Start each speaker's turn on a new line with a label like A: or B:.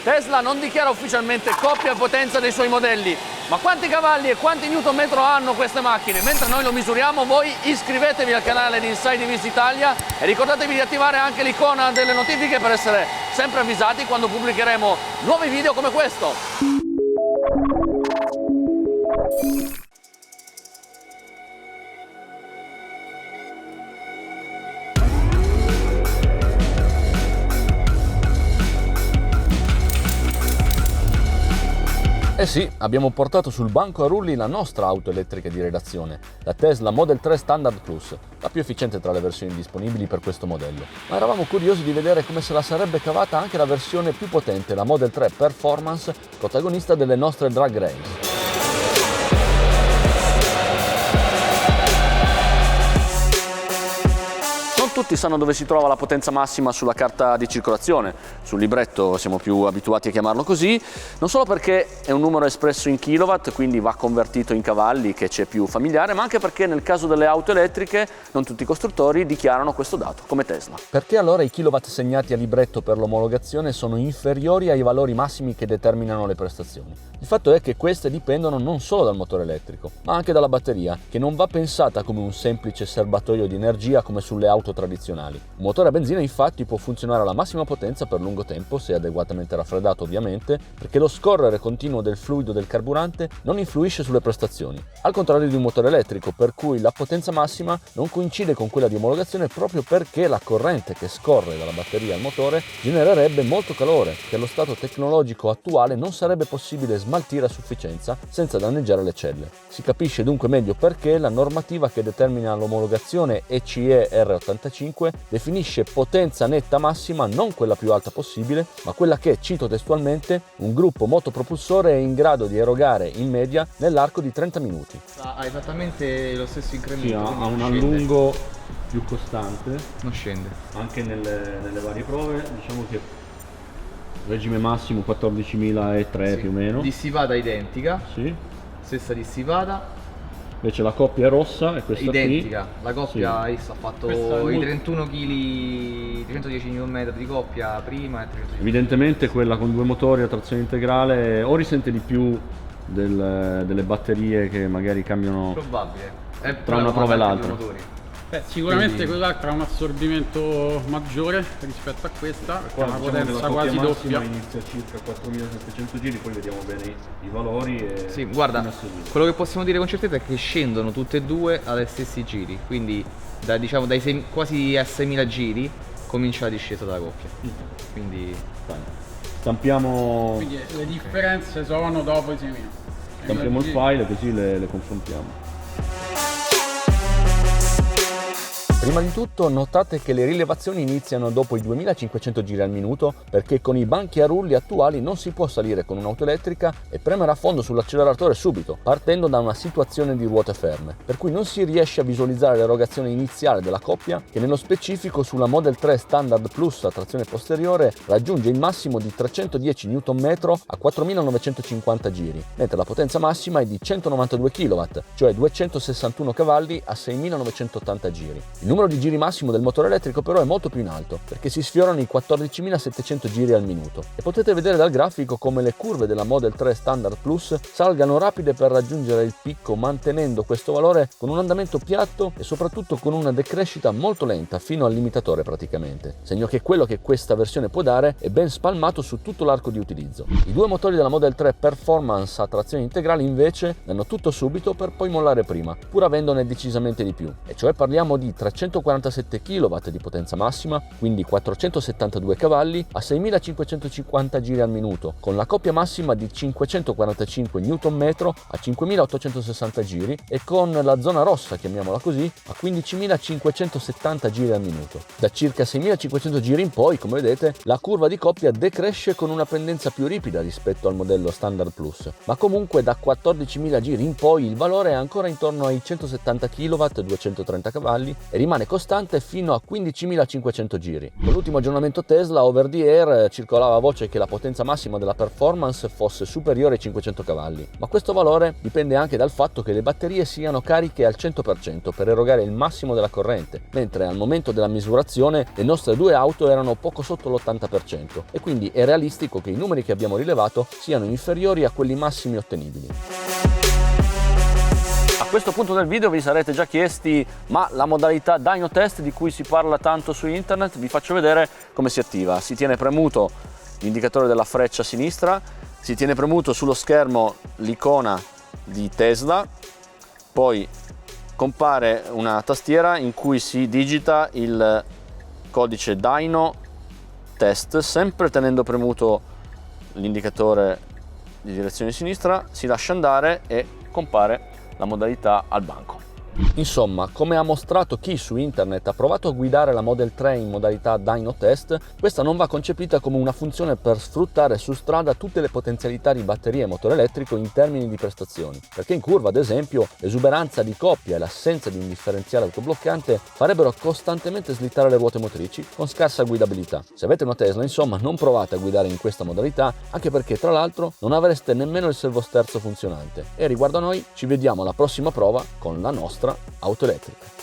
A: Tesla non dichiara ufficialmente coppia e potenza dei suoi modelli, ma quanti cavalli e quanti Nm hanno queste macchine? Mentre noi lo misuriamo, voi iscrivetevi al canale di Inside EVs Italia e ricordatevi di attivare anche l'icona delle notifiche per essere sempre avvisati quando pubblicheremo nuovi video come questo. Eh sì, abbiamo portato sul banco a rulli la nostra auto elettrica di redazione, la Tesla Model 3 Standard Plus, la più efficiente tra le versioni disponibili per questo modello. Ma eravamo curiosi di vedere come se la sarebbe cavata anche la versione più potente, la Model 3 Performance, protagonista delle nostre drag race. Tutti sanno dove si trova la potenza massima sulla carta di circolazione, sul libretto siamo più abituati a chiamarlo così, non solo perché è un numero espresso in kilowatt, quindi va convertito in cavalli, che ci è più familiare, ma anche perché nel caso delle auto elettriche non tutti i costruttori dichiarano questo dato, come Tesla. Perché allora i kilowatt segnati a libretto per l'omologazione sono inferiori ai valori massimi che determinano le prestazioni? Il fatto è che queste dipendono non solo dal motore elettrico, ma anche dalla batteria, che non va pensata come un semplice serbatoio di energia come sulle auto tradizionali. Un motore a benzina infatti può funzionare alla massima potenza per lungo tempo, se adeguatamente raffreddato ovviamente, perché lo scorrere continuo del fluido del carburante non influisce sulle prestazioni, al contrario di un motore elettrico, per cui la potenza massima non coincide con quella di omologazione proprio perché la corrente che scorre dalla batteria al motore genererebbe molto calore che allo stato tecnologico attuale non sarebbe possibile smaltire a sufficienza senza danneggiare le celle. Si capisce dunque meglio perché la normativa che determina l'omologazione ECE R85 definisce potenza netta massima non quella più alta possibile, ma quella che, cito testualmente, un gruppo motopropulsore è in grado di erogare in media nell'arco di 30 minuti.
B: Ha esattamente lo stesso incremento.
C: Sì, ha un allungo più costante.
B: Non scende.
C: Anche nelle varie prove, diciamo che regime massimo 14.003 più o meno.
B: Dissipata identica.
C: Sì.
B: Stessa dissipata.
C: Invece la coppia è rossa e questa
B: identica.
C: qui.
B: La coppia
C: Sì.
B: ha fatto i 31 kg, 310 Nm di coppia prima e 310.
C: Evidentemente quella con due motori a trazione integrale o risente di più delle batterie che magari cambiano
B: probabile.
C: tra una prova e l'altra.
D: Sicuramente quell'altra ha un assorbimento maggiore rispetto a questa,
C: Qua,
D: una
C: diciamo
D: potenza
C: che la
D: quasi
C: coppia
D: doppia.
C: massima inizia a circa 4700 giri, poi vediamo bene i valori. E
B: sì, guarda, quello che possiamo dire con certezza è che scendono tutte e due agli stessi giri, quindi diciamo dai quasi a 6000 giri comincia la discesa della coppia. Quindi
C: stampiamo.
D: Quindi le differenze sono dopo i 6000.
C: Stampiamo il file così le confrontiamo.
A: Prima di tutto notate che le rilevazioni iniziano dopo i 2500 giri al minuto perché con i banchi a rulli attuali non si può salire con un'auto elettrica e premere a fondo sull'acceleratore subito, partendo da una situazione di ruote ferme, per cui non si riesce a visualizzare l'erogazione iniziale della coppia che nello specifico sulla Model 3 Standard Plus a trazione posteriore raggiunge il massimo di 310 Nm a 4950 giri, mentre la potenza massima è di 192 kW, cioè 261 cavalli a 6980 giri. Il numero di giri massimo del motore elettrico però è molto più in alto, perché si sfiorano i 14.700 giri al minuto. E potete vedere dal grafico come le curve della Model 3 Standard Plus salgano rapide per raggiungere il picco, mantenendo questo valore con un andamento piatto e soprattutto con una decrescita molto lenta fino al limitatore praticamente. Segno che quello che questa versione può dare è ben spalmato su tutto l'arco di utilizzo. I due motori della Model 3 Performance a trazione integrale invece danno tutto subito per poi mollare prima, pur avendone decisamente di più. E cioè parliamo di 347 kW di potenza massima, quindi 472 cavalli a 6550 giri al minuto, con la coppia massima di 545 Nm a 5860 giri e con la zona rossa, chiamiamola così, a 15570 giri al minuto. Da circa 6500 giri in poi, come vedete, la curva di coppia decresce con una pendenza più ripida rispetto al modello Standard Plus, ma comunque da 14.000 giri in poi il valore è ancora intorno ai 170 kW, 230 cavalli e rimane rimane costante fino a 15.500 giri. Con l'ultimo aggiornamento Tesla over the air circolava voce che la potenza massima della performance fosse superiore ai 500 cavalli, ma questo valore dipende anche dal fatto che le batterie siano cariche al 100% per erogare il massimo della corrente, mentre al momento della misurazione le nostre due auto erano poco sotto l'80% e quindi è realistico che i numeri che abbiamo rilevato siano inferiori a quelli massimi ottenibili. A questo punto del video vi sarete già chiesti: ma la modalità Dyno Test di cui si parla tanto su internet? Vi faccio vedere come si attiva. Si tiene premuto l'indicatore della freccia a sinistra, si tiene premuto sullo schermo l'icona di Tesla, poi compare una tastiera in cui si digita il codice Dyno Test, sempre tenendo premuto l'indicatore di direzione sinistra, si lascia andare e compare la modalità al banco. Insomma, come ha mostrato chi su internet ha provato a guidare la Model 3 in modalità Dyno Test, questa non va concepita come una funzione per sfruttare su strada tutte le potenzialità di batteria e motore elettrico in termini di prestazioni, perché in curva, ad esempio, l'esuberanza di coppia e l'assenza di un differenziale autobloccante farebbero costantemente slittare le ruote motrici con scarsa guidabilità. Se avete una Tesla, insomma, non provate a guidare in questa modalità, anche perché tra l'altro non avreste nemmeno il servosterzo funzionante. E riguardo a noi, ci vediamo alla prossima prova con la nostra auto elettrica.